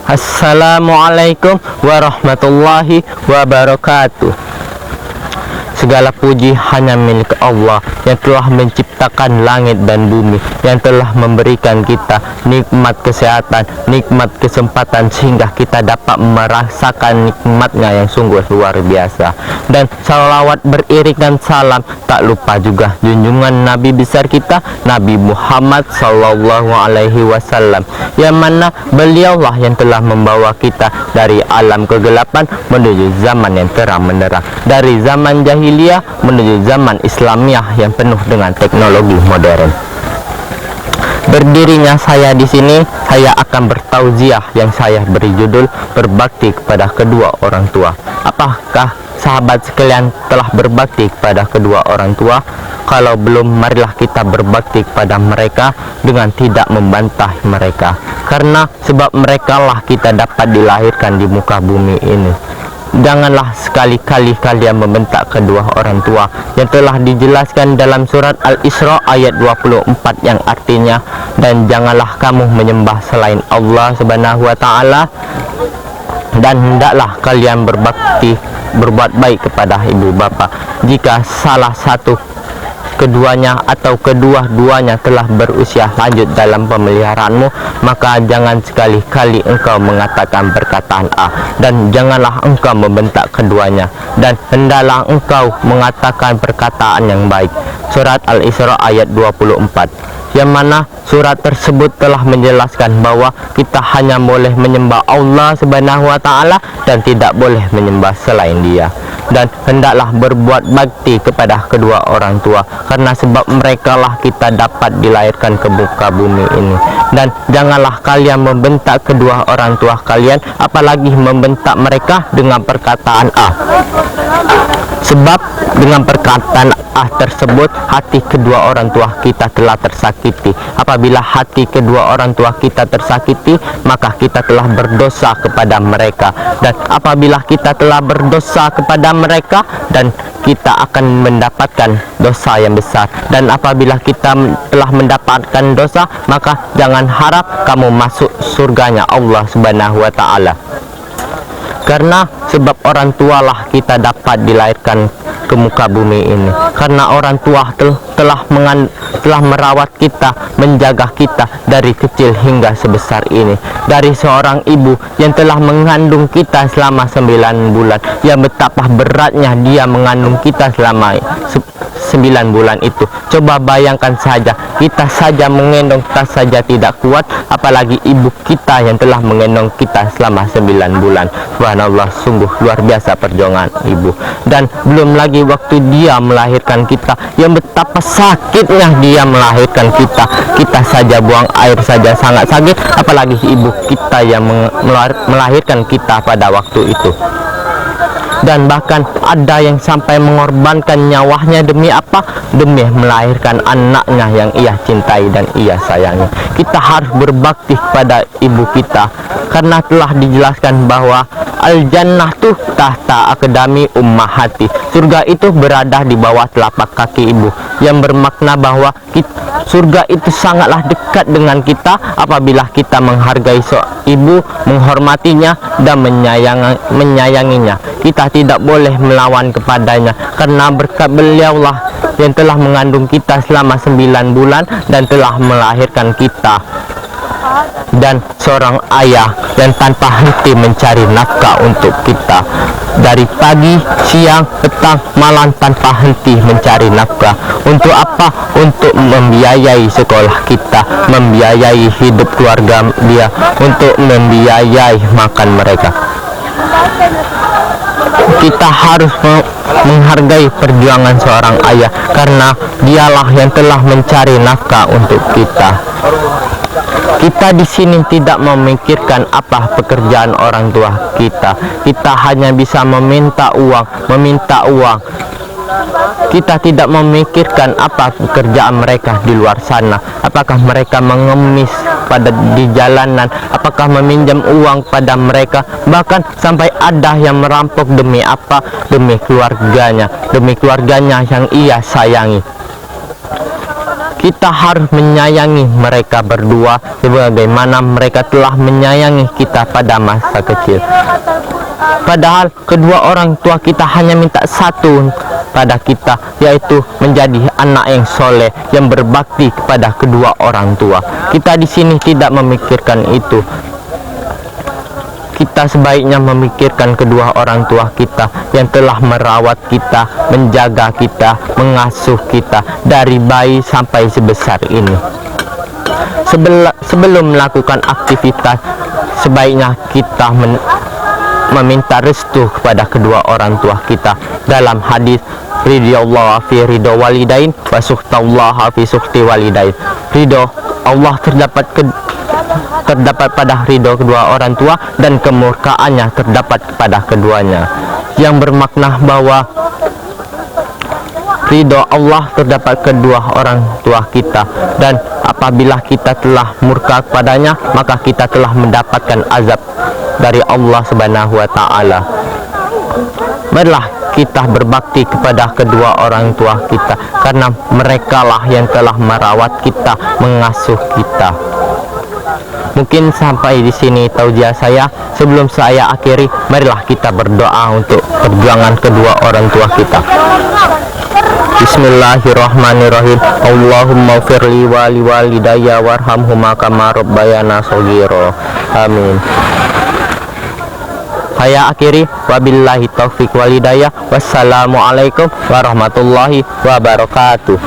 Assalamualaikum warahmatullahi wabarakatuh. Segala puji hanya milik Allah yang telah menciptakan langit dan bumi, yang telah memberikan kita nikmat kesehatan, nikmat kesempatan, sehingga kita dapat merasakan nikmatnya yang sungguh luar biasa. Dan salawat beriringan salam tak lupa juga junjungan Nabi besar kita, Nabi Muhammad Sallallahu Alaihi Wasallam, yang mana beliaulah yang telah membawa kita dari alam kegelapan menuju zaman yang terang benderang, dari zaman jahiliyah menuju zaman Islamiyah yang penuh dengan teknologi modern. Berdirinya saya di sini, saya akan bertauziah yang saya beri judul berbakti kepada kedua orang tua. Apakah sahabat sekalian telah berbakti kepada kedua orang tua? Kalau belum, marilah kita berbakti kepada mereka dengan tidak membantah mereka, karena sebab mereka lah kita dapat dilahirkan di muka bumi ini. Janganlah sekali-kali kalian membentak kedua orang tua, yang telah dijelaskan dalam surat Al-Isra ayat 24, yang artinya, dan janganlah kamu menyembah selain Allah Subhanahu wa taala, dan hendaklah kalian berbuat baik kepada ibu bapa. Jika salah satu keduanya atau kedua-duanya telah berusia lanjut dalam pemeliharaanmu, maka jangan sekali-kali engkau mengatakan perkataan A, dan janganlah engkau membentak keduanya, dan hendaklah engkau mengatakan perkataan yang baik. Surat Al-Isra ayat 24, yang mana surat tersebut telah menjelaskan bahwa kita hanya boleh menyembah Allah Subhanahu wa taala dan tidak boleh menyembah selain Dia. Dan hendaklah berbuat bakti kepada kedua orang tua, karena sebab mereka lah kita dapat dilahirkan ke muka bumi ini. Dan janganlah kalian membentak kedua orang tua kalian, apalagi membentak mereka dengan perkataan A. Sebab dengan perkataan A tersebut, hati kedua orang tua kita telah tersakiti. Apabila hati kedua orang tua kita tersakiti, maka kita telah berdosa kepada mereka. Dan apabila kita telah berdosa kepada mereka, dan kita akan mendapatkan dosa yang besar. Dan apabila kita telah mendapatkan dosa, maka jangan harap kamu masuk surganya Allah Subhanahu wa taala. Karena sebab orang tualah kita dapat dilahirkan ke muka bumi ini. Karena orang tua telah merawat kita, menjaga kita dari kecil hingga sebesar ini. Dari seorang ibu yang telah mengandung kita selama 9 bulan, yang betapa beratnya dia mengandung kita selama 9 bulan itu. Coba bayangkan saja, kita saja menggendong kita saja tidak kuat, apalagi ibu kita yang telah menggendong kita selama 9 bulan. Subhanallah, sungguh luar biasa perjuangan ibu. Dan belum lagi waktu dia melahirkan kita, yang betapa sakitnya dia melahirkan kita. Kita saja buang air saja sangat sakit, apalagi ibu kita yang melahirkan kita pada waktu itu. Dan bahkan ada yang sampai mengorbankan nyawanya demi apa? Demi melahirkan anaknya yang ia cintai dan ia sayangi. Kita harus berbakti kepada ibu kita, karena telah dijelaskan bahwa al-jannah tuh tahta aqdami ummahati. Surga itu berada di bawah telapak kaki ibu, yang bermakna bahwa surga itu sangatlah dekat dengan kita apabila kita menghargai ibu, menghormatinya dan menyayanginya. Kita tidak boleh melawan kepadanya, karena berkat beliaulah yang telah mengandung kita selama 9 bulan dan telah melahirkan kita. Dan seorang ayah yang tanpa henti mencari nafkah untuk kita, dari pagi, siang, petang, malam tanpa henti mencari nafkah. Untuk apa? Untuk membiayai sekolah kita, membiayai hidup keluarga dia, untuk membiayai makan mereka. Kita harus menghargai perjuangan seorang ayah, karena dialah yang telah mencari nafkah untuk kita. Kita di sini tidak memikirkan apa pekerjaan orang tua kita. Kita hanya bisa meminta uang. Kita tidak memikirkan apa pekerjaan mereka di luar sana. Apakah mereka mengemis di jalanan, apakah meminjam uang pada mereka, bahkan sampai ada yang merampok demi apa? Demi keluarganya yang ia sayangi. Kita harus menyayangi mereka berdua sebagaimana mereka telah menyayangi kita pada masa kecil. Padahal kedua orang tua kita hanya minta satu pada kita, yaitu menjadi anak yang soleh, yang berbakti kepada kedua orang tua. Kita di sini tidak memikirkan itu. Kita sebaiknya memikirkan kedua orang tua kita yang telah merawat kita, menjaga kita, mengasuh kita dari bayi sampai sebesar ini. Sebelum melakukan aktivitas, sebaiknya kita meminta restu kepada kedua orang tua kita. Dalam hadis, ridho fi ridho walidain wa sukhtallaha fi sukhti walidain. Ridho Allah terdapat pada ridho kedua orang tua dan kemurkaannya terdapat pada keduanya, yang bermakna bahwa ridho Allah terdapat kedua orang tua kita, dan apabila kita telah murka kepadanya, maka kita telah mendapatkan azab dari Allah Subhanahu wa Ta'ala. Marilah kita berbakti kepada kedua orang tua kita, karena merekalah yang telah merawat kita, mengasuh kita. Mungkin sampai di sini tausiah saya. Sebelum saya akhiri, marilah kita berdoa untuk perjuangan kedua orang tua kita. Bismillahirrahmanirrahim. Allahumma firli wali walidayya warhamhuma kama rabbayana shaghira. Amin. Saya akhiri, wabillahi taufik walidayah. Wassalamualaikum warahmatullahi wabarakatuh.